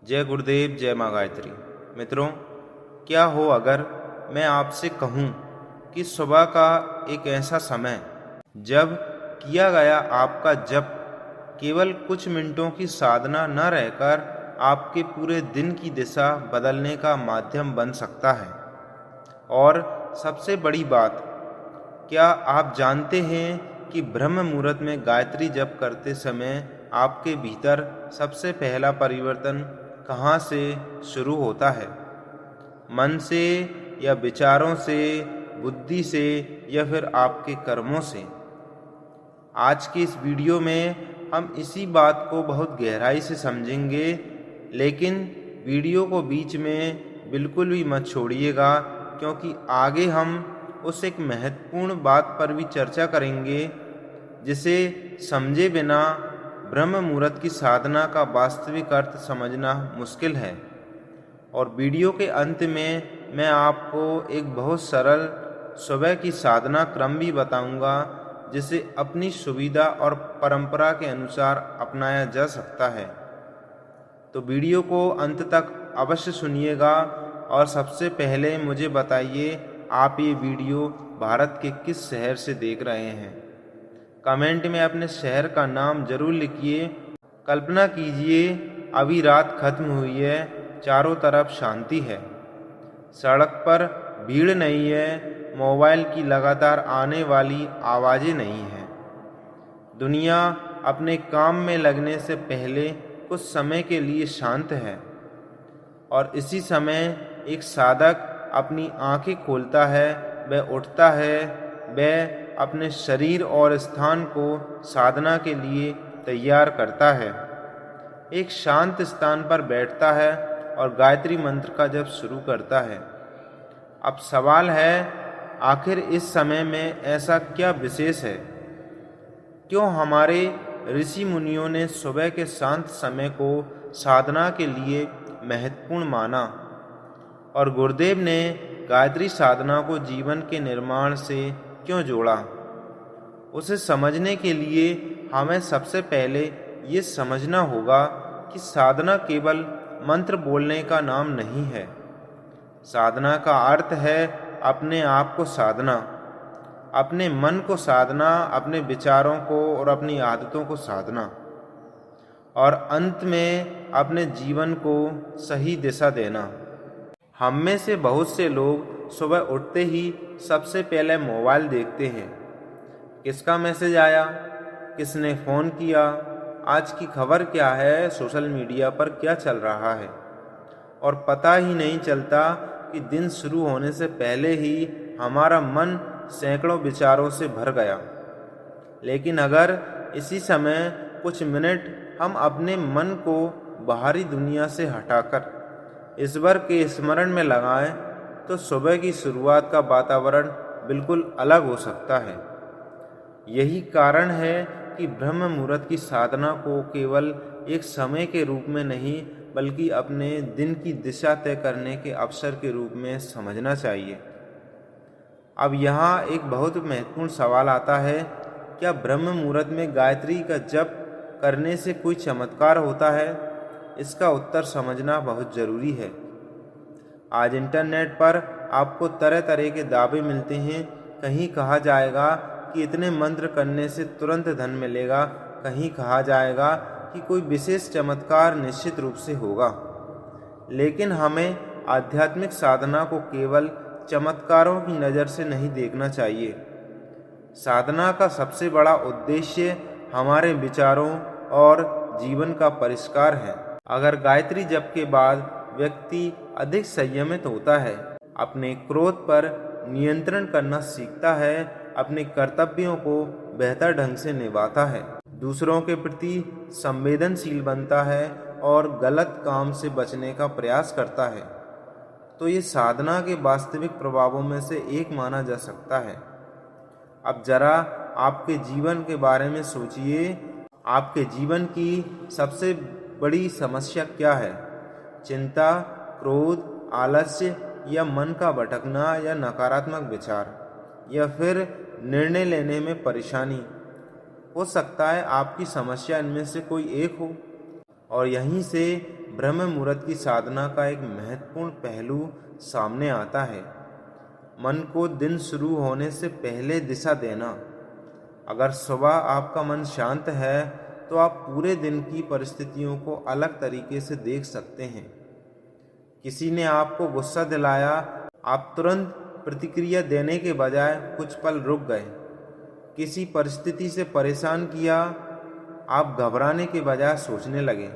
जय गुरुदेव, जय माँ गायत्री। मित्रों, क्या हो अगर मैं आपसे कहूँ कि सुबह का एक ऐसा समय जब किया गया आपका जप केवल कुछ मिनटों की साधना न रहकर आपके पूरे दिन की दिशा बदलने का माध्यम बन सकता है। और सबसे बड़ी बात, क्या आप जानते हैं कि ब्रह्म मुहूर्त में गायत्री जप करते समय आपके भीतर सबसे पहला परिवर्तन कहाँ से शुरू होता है? मन से या विचारों से, बुद्धि से या फिर आपके कर्मों से? आज की इस वीडियो में हम इसी बात को बहुत गहराई से समझेंगे, लेकिन वीडियो को बीच में बिल्कुल भी मत छोड़िएगा, क्योंकि आगे हम उस एक महत्वपूर्ण बात पर भी चर्चा करेंगे जिसे समझे बिना ब्रह्म मुहूर्त की साधना का वास्तविक अर्थ समझना मुश्किल है। और वीडियो के अंत में मैं आपको एक बहुत सरल सुबह की साधना क्रम भी बताऊंगा, जिसे अपनी सुविधा और परंपरा के अनुसार अपनाया जा सकता है। तो वीडियो को अंत तक अवश्य सुनिएगा। और सबसे पहले मुझे बताइए, आप ये वीडियो भारत के किस शहर से देख रहे हैं? कमेंट में अपने शहर का नाम जरूर लिखिए। कल्पना कीजिए, अभी रात खत्म हुई है, चारों तरफ शांति है, सड़क पर भीड़ नहीं है, मोबाइल की लगातार आने वाली आवाज़ें नहीं हैं। दुनिया अपने काम में लगने से पहले कुछ समय के लिए शांत है। और इसी समय एक साधक अपनी आंखें खोलता है, वह उठता है, वह अपने शरीर और स्थान को साधना के लिए तैयार करता है, एक शांत स्थान पर बैठता है और गायत्री मंत्र का जप शुरू करता है। अब सवाल है, आखिर इस समय में ऐसा क्या विशेष है? क्यों हमारे ऋषि मुनियों ने सुबह के शांत समय को साधना के लिए महत्वपूर्ण माना, और गुरुदेव ने गायत्री साधना को जीवन के निर्माण से क्यों जोड़ा? उसे समझने के लिए हमें सबसे पहले ये समझना होगा कि साधना केवल मंत्र बोलने का नाम नहीं है। साधना का अर्थ है अपने आप को साधना, अपने मन को साधना, अपने विचारों को और अपनी आदतों को साधना, और अंत में अपने जीवन को सही दिशा देना। हम में से बहुत से लोग सुबह उठते ही सबसे पहले मोबाइल देखते हैं। किसका मैसेज आया, किसने फ़ोन किया, आज की खबर क्या है, सोशल मीडिया पर क्या चल रहा है, और पता ही नहीं चलता कि दिन शुरू होने से पहले ही हमारा मन सैकड़ों विचारों से भर गया। लेकिन अगर इसी समय कुछ मिनट हम अपने मन को बाहरी दुनिया से हटाकर ईश्वर के स्मरण में लगाएं, तो सुबह की शुरुआत का वातावरण बिल्कुल अलग हो सकता है। यही कारण है कि ब्रह्म मुहूर्त की साधना को केवल एक समय के रूप में नहीं, बल्कि अपने दिन की दिशा तय करने के अवसर के रूप में समझना चाहिए। अब यहाँ एक बहुत महत्वपूर्ण सवाल आता है, क्या ब्रह्म मुहूर्त में गायत्री का जप करने से कोई चमत्कार होता है? इसका उत्तर समझना बहुत ज़रूरी है। आज इंटरनेट पर आपको तरह तरह के दावे मिलते हैं। कहीं कहा जाएगा कि इतने मंत्र करने से तुरंत धन मिलेगा, कहीं कहा जाएगा कि कोई विशेष चमत्कार निश्चित रूप से होगा। लेकिन हमें आध्यात्मिक साधना को केवल चमत्कारों की नज़र से नहीं देखना चाहिए। साधना का सबसे बड़ा उद्देश्य हमारे विचारों और जीवन का परिष्कार है। अगर गायत्री जप के बाद व्यक्ति अधिक संयमित होता है, अपने क्रोध पर नियंत्रण करना सीखता है, अपने कर्तव्यों को बेहतर ढंग से निभाता है, दूसरों के प्रति संवेदनशील बनता है और गलत काम से बचने का प्रयास करता है, तो ये साधना के वास्तविक प्रभावों में से एक माना जा सकता है। अब जरा आपके जीवन के बारे में सोचिए। आपके जीवन की सबसे बड़ी समस्या क्या है? चिंता, क्रोध, आलस्य, या मन का भटकना, या नकारात्मक विचार, या फिर निर्णय लेने में परेशानी? हो सकता है आपकी समस्या इनमें से कोई एक हो। और यहीं से ब्रह्म मुहूर्त की साधना का एक महत्वपूर्ण पहलू सामने आता है। मन को दिन शुरू होने से पहले दिशा देना। अगर सुबह आपका मन शांत है तो आप पूरे दिन की परिस्थितियों को अलग तरीके से देख सकते हैं। किसी ने आपको गुस्सा दिलाया, आप तुरंत प्रतिक्रिया देने के बजाय कुछ पल रुक गए। किसी परिस्थिति से परेशान किया, आप घबराने के बजाय सोचने लगे।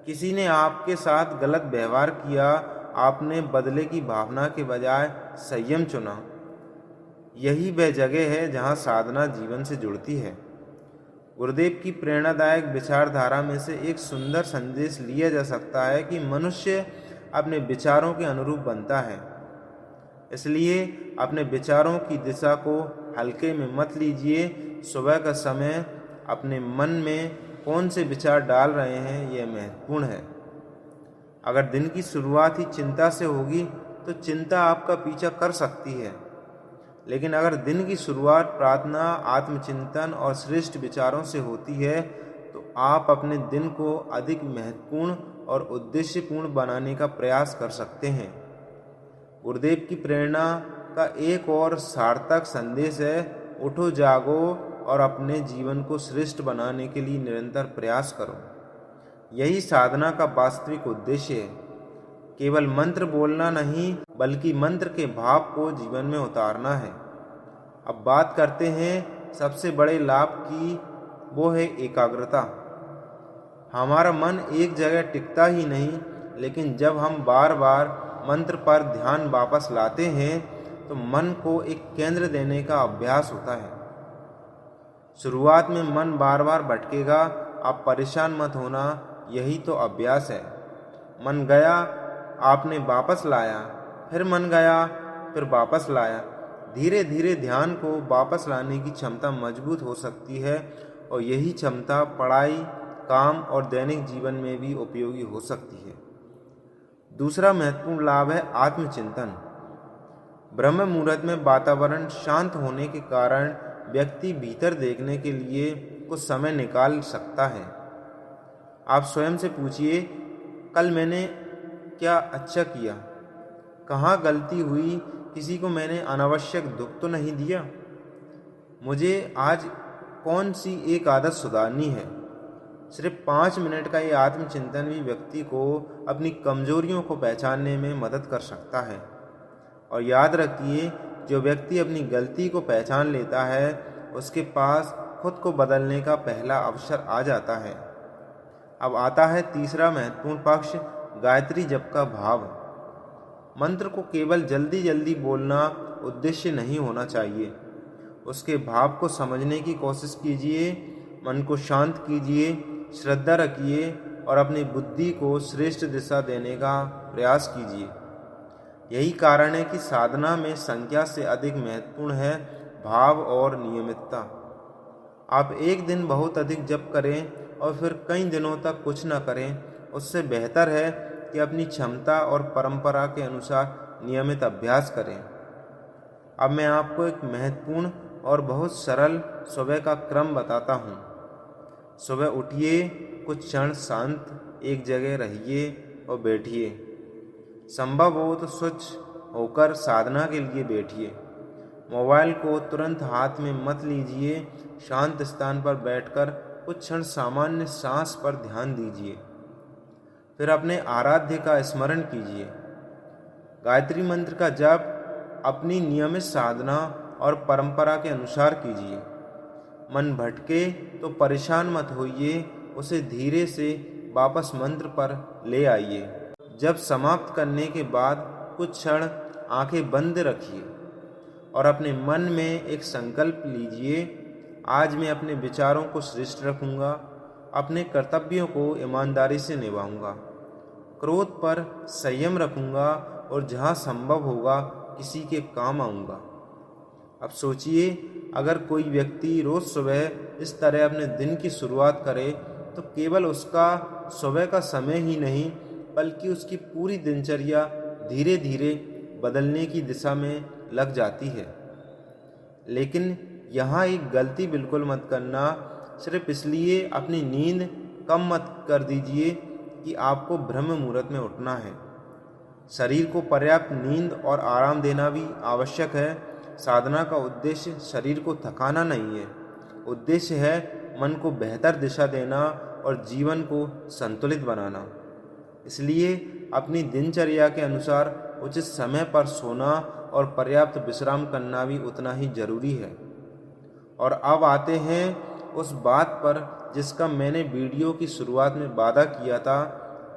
किसी ने आपके साथ गलत व्यवहार किया, आपने बदले की भावना के बजाय संयम चुना। यही वह जगह है जहाँ साधना जीवन से जुड़ती है। गुरुदेव की प्रेरणादायक विचारधारा में से एक सुंदर संदेश लिया जा सकता है कि मनुष्य अपने विचारों के अनुरूप बनता है। इसलिए अपने विचारों की दिशा को हल्के में मत लीजिए। सुबह का समय अपने मन में कौन से विचार डाल रहे हैं, यह महत्वपूर्ण है। अगर दिन की शुरुआत ही चिंता से होगी तो चिंता आपका पीछा कर सकती है, लेकिन अगर दिन की शुरुआत प्रार्थना, आत्मचिंतन और श्रेष्ठ विचारों से होती है तो आप अपने दिन को अधिक महत्वपूर्ण और उद्देश्यपूर्ण बनाने का प्रयास कर सकते हैं। गुरुदेव की प्रेरणा का एक और सार्थक संदेश है, उठो, जागो और अपने जीवन को श्रेष्ठ बनाने के लिए निरंतर प्रयास करो। यही साधना का वास्तविक उद्देश्य है। केवल मंत्र बोलना नहीं, बल्कि मंत्र के भाव को जीवन में उतारना है। अब बात करते हैं सबसे बड़े लाभ की, वो है एकाग्रता। हमारा मन एक जगह टिकता ही नहीं, लेकिन जब हम बार बार मंत्र पर ध्यान वापस लाते हैं तो मन को एक केंद्र देने का अभ्यास होता है। शुरुआत में मन बार बार भटकेगा, आप परेशान मत होना, यही तो अभ्यास है। मन गया, आपने वापस लाया, फिर मन गया, फिर वापस लाया। धीरे धीरे ध्यान को वापस लाने की क्षमता मजबूत हो सकती है और यही क्षमता पढ़ाई, काम और दैनिक जीवन में भी उपयोगी हो सकती है। दूसरा महत्वपूर्ण लाभ है आत्मचिंतन। ब्रह्म मुहूर्त में वातावरण शांत होने के कारण व्यक्ति भीतर देखने के लिए कुछ समय निकाल सकता है। आप स्वयं से पूछिए, कल मैंने क्या अच्छा किया? कहाँ गलती हुई? किसी को मैंने अनावश्यक दुख तो नहीं दिया? मुझे आज कौन सी एक आदत सुधारनी है? सिर्फ 5 मिनट का ये आत्मचिंतन भी व्यक्ति को अपनी कमजोरियों को पहचानने में मदद कर सकता है। और याद रखिए, जो व्यक्ति अपनी गलती को पहचान लेता है, उसके पास खुद को बदलने का पहला अवसर आ जाता है। अब आता है तीसरा महत्वपूर्ण पक्ष, गायत्री जप का भाव। मंत्र को केवल जल्दी जल्दी बोलना उद्देश्य नहीं होना चाहिए। उसके भाव को समझने की कोशिश कीजिए, मन को शांत कीजिए, श्रद्धा रखिए और अपनी बुद्धि को श्रेष्ठ दिशा देने का प्रयास कीजिए। यही कारण है कि साधना में संख्या से अधिक महत्वपूर्ण है भाव और नियमितता। आप एक दिन बहुत अधिक जप करें और फिर कई दिनों तक कुछ न करें, उससे बेहतर है कि अपनी क्षमता और परंपरा के अनुसार नियमित अभ्यास करें। अब मैं आपको एक महत्वपूर्ण और बहुत सरल सुबह का क्रम बताता हूँ। सुबह उठिए, कुछ क्षण शांत एक जगह रहिए और बैठिए। संभव हो तो स्वच्छ होकर साधना के लिए बैठिए। मोबाइल को तुरंत हाथ में मत लीजिए। शांत स्थान पर बैठकर कुछ क्षण सामान्य सांस पर ध्यान दीजिए। फिर अपने आराध्य का स्मरण कीजिए। गायत्री मंत्र का जप अपनी नियमित साधना और परंपरा के अनुसार कीजिए। मन भटके तो परेशान मत होइए, उसे धीरे से वापस मंत्र पर ले आइए। जब समाप्त करने के बाद कुछ क्षण आंखें बंद रखिए और अपने मन में एक संकल्प लीजिए, आज मैं अपने विचारों को श्रेष्ठ रखूंगा, अपने कर्तव्यों को ईमानदारी से निभाऊंगा, क्रोध पर संयम रखूंगा और जहाँ संभव होगा किसी के काम आऊँगा। अब सोचिए, अगर कोई व्यक्ति रोज़ सुबह इस तरह अपने दिन की शुरुआत करे तो केवल उसका सुबह का समय ही नहीं, बल्कि उसकी पूरी दिनचर्या धीरे धीरे बदलने की दिशा में लग जाती है। लेकिन यहाँ एक गलती बिल्कुल मत करना। सिर्फ इसलिए अपनी नींद कम मत कर दीजिए कि आपको ब्रह्म मुहूर्त में उठना है। शरीर को पर्याप्त नींद और आराम देना भी आवश्यक है। साधना का उद्देश्य शरीर को थकाना नहीं है, उद्देश्य है मन को बेहतर दिशा देना और जीवन को संतुलित बनाना। इसलिए अपनी दिनचर्या के अनुसार उचित समय पर सोना और पर्याप्त विश्राम करना भी उतना ही जरूरी है। और अब आते हैं उस बात पर जिसका मैंने वीडियो की शुरुआत में वादा किया था।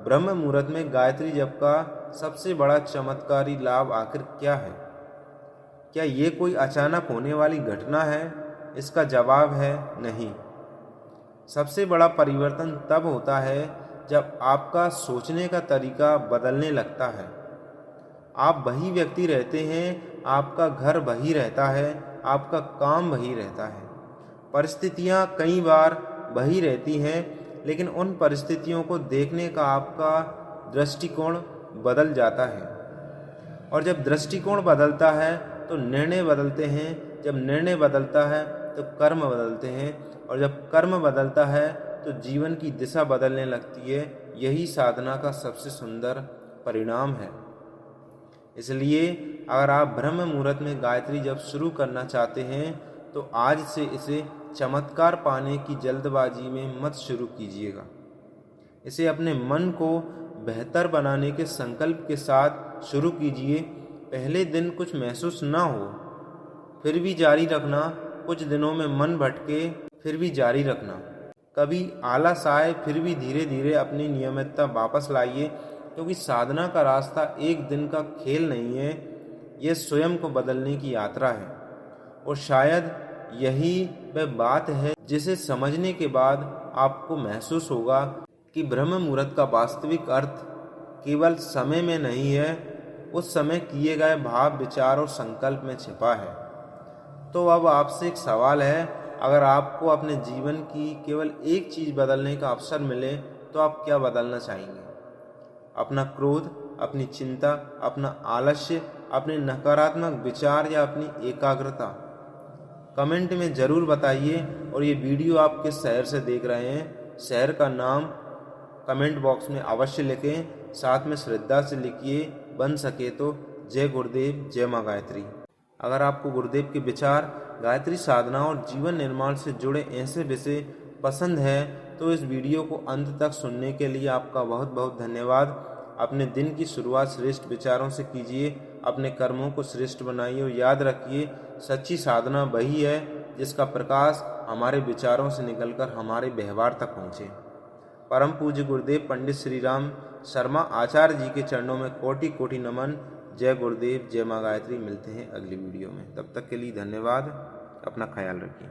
ब्रह्म मुहूर्त में गायत्री जप का सबसे बड़ा चमत्कारी लाभ आखिर क्या है? क्या ये कोई अचानक होने वाली घटना है? इसका जवाब है नहीं। सबसे बड़ा परिवर्तन तब होता है जब आपका सोचने का तरीका बदलने लगता है। आप वही व्यक्ति रहते हैं, आपका घर वही रहता है, आपका काम वही रहता है, परिस्थितियाँ कई बार वही रहती हैं, लेकिन उन परिस्थितियों को देखने का आपका दृष्टिकोण बदल जाता है। और जब दृष्टिकोण बदलता है तो निर्णय बदलते हैं, जब निर्णय बदलता है तो कर्म बदलते हैं, और जब कर्म बदलता है तो जीवन की दिशा बदलने लगती है। यही साधना का सबसे सुंदर परिणाम है। इसलिए अगर आप ब्रह्म मुहूर्त में गायत्री जप शुरू करना चाहते हैं तो आज से इसे चमत्कार पाने की जल्दबाजी में मत शुरू कीजिएगा। इसे अपने मन को बेहतर बनाने के संकल्प के साथ शुरू कीजिए। पहले दिन कुछ महसूस ना हो फिर भी जारी रखना, कुछ दिनों में मन भटके फिर भी जारी रखना, कभी आलस आए फिर भी धीरे धीरे अपनी नियमितता वापस लाइए। क्योंकि साधना का रास्ता एक दिन का खेल नहीं है, यह स्वयं को बदलने की यात्रा है। और शायद यही वह बात है जिसे समझने के बाद आपको महसूस होगा कि ब्रह्म मुहूर्त का वास्तविक अर्थ केवल समय में नहीं है, उस समय किए गए भाव, विचार और संकल्प में छिपा है। तो अब आपसे एक सवाल है, अगर आपको अपने जीवन की केवल एक चीज़ बदलने का अवसर मिले तो आप क्या बदलना चाहेंगे? अपना क्रोध, अपनी चिंता, अपना आलस्य, अपने नकारात्मक विचार या अपनी एकाग्रता? कमेंट में ज़रूर बताइए। और ये वीडियो आप किस शहर से देख रहे हैं, शहर का नाम कमेंट बॉक्स में अवश्य लिखें, साथ में श्रद्धा से लिखिए, बन सके तो जय गुरुदेव, जय माँ गायत्री। अगर आपको गुरुदेव के विचार, गायत्री साधना और जीवन निर्माण से जुड़े ऐसे विषय पसंद है तो इस वीडियो को अंत तक सुनने के लिए आपका बहुत बहुत धन्यवाद। अपने दिन की शुरुआत श्रेष्ठ विचारों से कीजिए, अपने कर्मों को श्रेष्ठ बनाइए और याद रखिए, सच्ची साधना वही है जिसका प्रकाश हमारे विचारों से निकलकर हमारे व्यवहार तक पहुँचे। परम पूज्य गुरुदेव पंडित श्री राम शर्मा आचार्य जी के चरणों में कोटि कोटि नमन। जय गुरुदेव, जय माँ गायत्री। मिलते हैं अगली वीडियो में, तब तक के लिए धन्यवाद। अपना ख्याल रखिए।